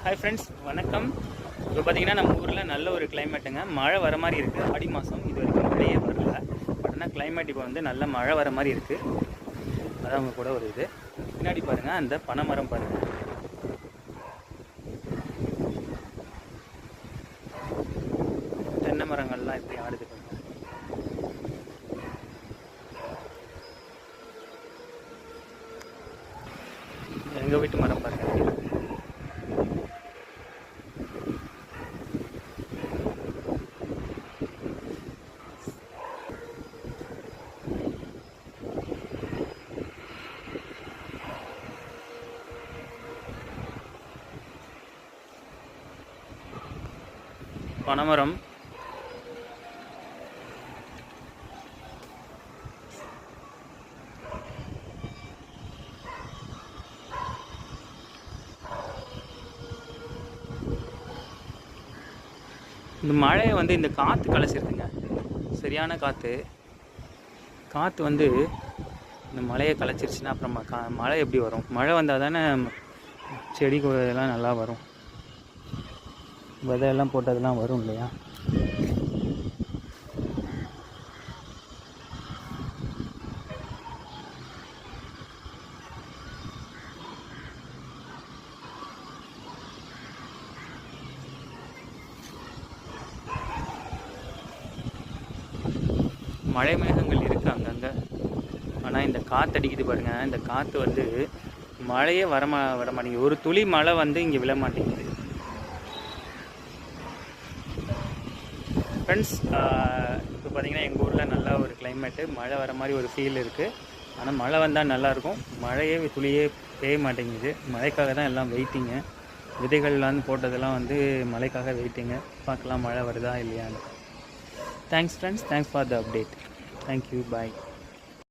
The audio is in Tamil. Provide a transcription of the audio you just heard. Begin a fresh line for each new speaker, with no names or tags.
ஹாய் ஃப்ரெண்ட்ஸ், வணக்கம். இப்போ பார்த்தீங்கன்னா நம்ம ஊரில் நல்ல ஒரு கிளைமேட்டுங்க. மழை வர மாதிரி இருக்குது. ஆடி மாதம் இது வரைக்கும் மழையே வரல. பட் ஆனால் கிளைமேட் இப்போ வந்து நல்ல மழை வர மாதிரி இருக்குது. அதான் அவங்க கூட ஒரு இது பின்னாடி பாருங்கள், அந்த பனைமரம் பாருங்கள். தென்னை மரங்கள்லாம் எப்படி ஆடுது பாருங்கள். எங்கள் வீட்டு மரம் பாருங்கள். பனைமரம் இந்த மழையை வந்து இந்த காற்று கலைச்சிருக்குங்க. சரியான காற்று வந்து இந்த மழையை கலைச்சிருச்சுன்னா அப்புறம் மழை எப்படி வரும்? மழை வந்தால் தானே செடி இதெல்லாம் நல்லா வரும். விதையெல்லாம் போட்டதெல்லாம் வரும் இல்லையா? மழை மேகங்கள் இருக்குது அங்கங்கே. ஆனால் இந்த காற்று அடிக்குது பாருங்கள். இந்த காற்று வந்து மழையே விட மாட்டேங்குது. ஒரு துளி மழை வந்து இங்கே விழ மாட்டேங்குது. ஃப்ரெண்ட்ஸ், இப்போ பார்த்தீங்கன்னா எங்கள் ஊரில் நல்லா ஒரு கிளைமேட்டு, மழை வர மாதிரி ஒரு ஃபீல் இருக்குது. ஆனால் மழை வந்தால் நல்லாயிருக்கும். மழையே துளியே பெய்ய மாட்டேங்குது. மழைக்காக தான் எல்லாம் வெயிட்டிங்க. விதைகள்லாம் போட்டதெல்லாம் வந்து மழைக்காக வெயிட்டிங்க. பார்க்கலாம் மழை வருதா இல்லையான்னு. Thanks friends, thanks for the update. Thank you, bye.